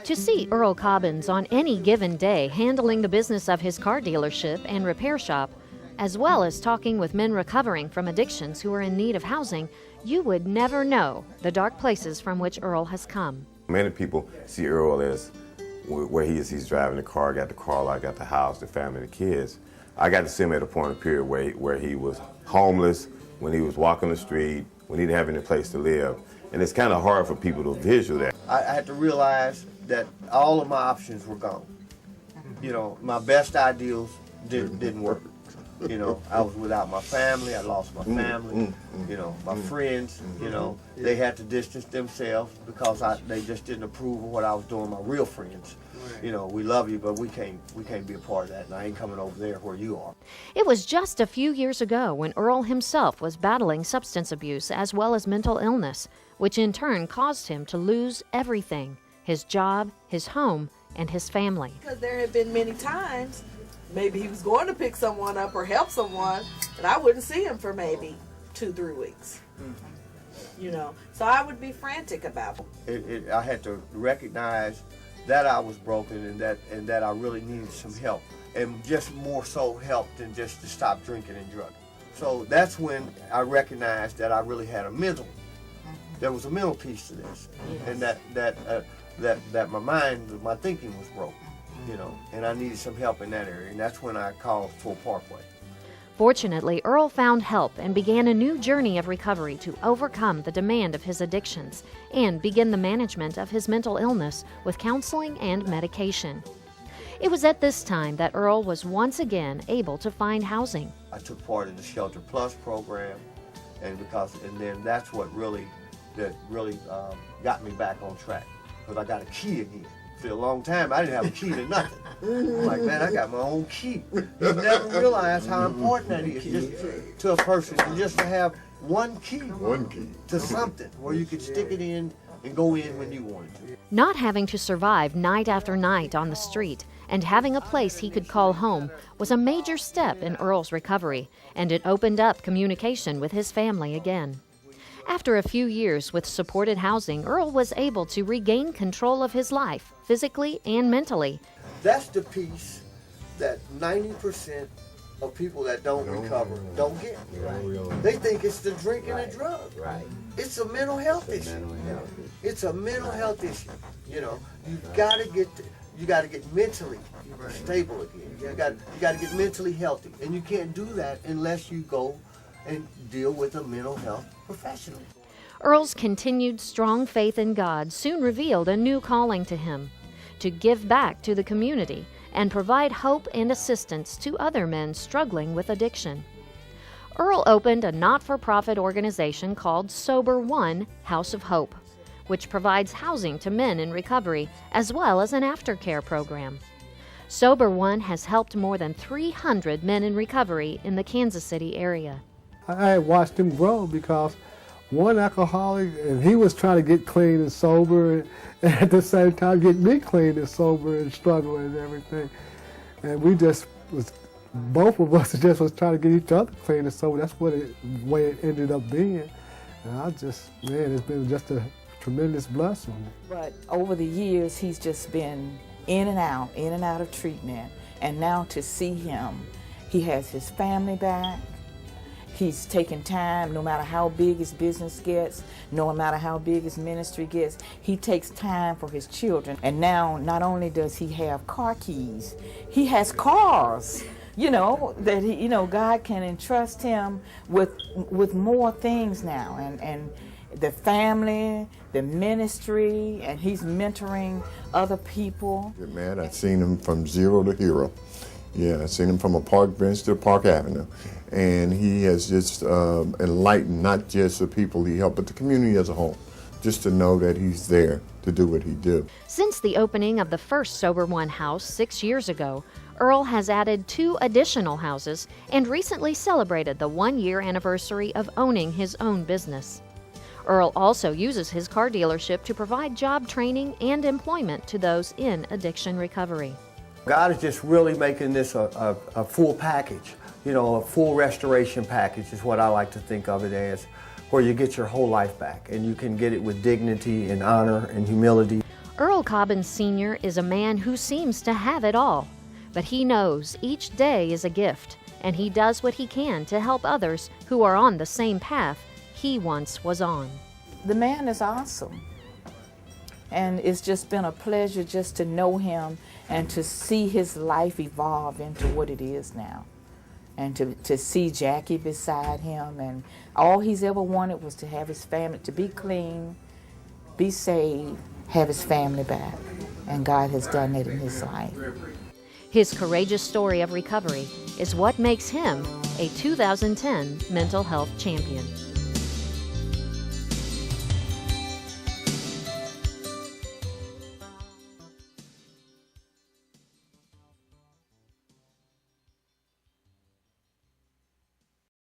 To see Earl Cobbins on any given day handling the business of his car dealership and repair shop, as well as talking with men recovering from addictions who are in need of housing, you would never know the dark places from which Earl has come. Many people see Earl as where he is. He's driving the car, got the car lot, got the house, the family, the kids. I got to see him at a point of period where he was homeless, when he was walking the street, when he didn't have any place to live. And it's kind of hard for people to visualize that. I had to realize that all of my options were gone. You know, my best ideals didn't work. You know, I was without my family, I lost my family, you know, my friends, you know, they had to distance themselves because they just didn't approve of what I was doing. My real friends, you know, we love you, but we can't be a part of that, and I ain't coming over there where you are. It was just a few years ago when Earl himself was battling substance abuse as well as mental illness, which in turn caused him to lose everything: his job, his home, and his family. Because there had been many times maybe he was going to pick someone up or help someone, and I wouldn't see him for maybe 2-3 weeks. You know, so I would be frantic about it. I had to recognize that I was broken and that I really needed some help, and just more so help than just to stop drinking and drugging. So that's when I recognized that I really had a mental. There was a mental piece to this, and that my mind, my thinking was broken. You know, and I needed some help in that area, and that's when I called Full Parkway. Fortunately, Earl found help and began a new journey of recovery to overcome the demand of his addictions and begin the management of his mental illness with counseling and medication. It was at this time that Earl was once again able to find housing. I took part in the Shelter Plus program, and then that's what really got me back on track, because I got a key again. For a long time, I didn't have a key to nothing. I'm like, man, I got my own key. You never realize how important that is just to a person, just to have one key to something where you could stick it in and go in when you wanted to. Not having to survive night after night on the street and having a place he could call home was a major step in Earl's recovery, and it opened up communication with his family again. After a few years with supported housing, Earl was able to regain control of his life, physically and mentally. That's the piece that 90% of people that don't recover don't get. Right. They think it's the drink and the drug. Right. It's a mental health issue. It's a mental health issue. You know, you got to get mentally stable again. You got to get mentally healthy, and you can't do that unless you go and deal with a mental health professional. Earl's continued strong faith in God soon revealed a new calling to him: to give back to the community and provide hope and assistance to other men struggling with addiction. Earl opened a not-for-profit organization called Sober One House of Hope, which provides housing to men in recovery as well as an aftercare program. Sober One has helped more than 300 men in recovery in the Kansas City area. I watched him grow, because one alcoholic, and he was trying to get clean and sober, and at the same time get me clean and sober and struggling and everything. And both of us just was trying to get each other clean and sober. That's the way it ended up being. And it's been just a tremendous blessing. But over the years, he's just been in and out of treatment. And now to see him, he has his family back. He's taking time, no matter how big his business gets, no matter how big his ministry gets, he takes time for his children. And now, not only does he have car keys, he has cars, you know, that God can entrust him with more things now. And the family, the ministry, and he's mentoring other people. Man, I've seen him from zero to hero. Yeah, I've seen him from a park bench to Park Avenue. And he has just enlightened not just the people he helped, but the community as a whole, just to know that he's there to do what he do. Since the opening of the first Sober One house 6 years ago, Earl has added 2 additional houses and recently celebrated the 1-year anniversary of owning his own business. Earl also uses his car dealership to provide job training and employment to those in addiction recovery. God is just really making this a full package. You know, a full restoration package is what I like to think of it as, where you get your whole life back and you can get it with dignity and honor and humility. Earl Cobbins Sr. is a man who seems to have it all, but he knows each day is a gift, and he does what he can to help others who are on the same path he once was on. The man is awesome, and it's just been a pleasure just to know him and to see his life evolve into what it is now, and to see Jackie beside him, and all he's ever wanted was to have his family, to be clean, be saved, have his family back, and God has done it in his life. His courageous story of recovery is what makes him a 2010 mental health champion.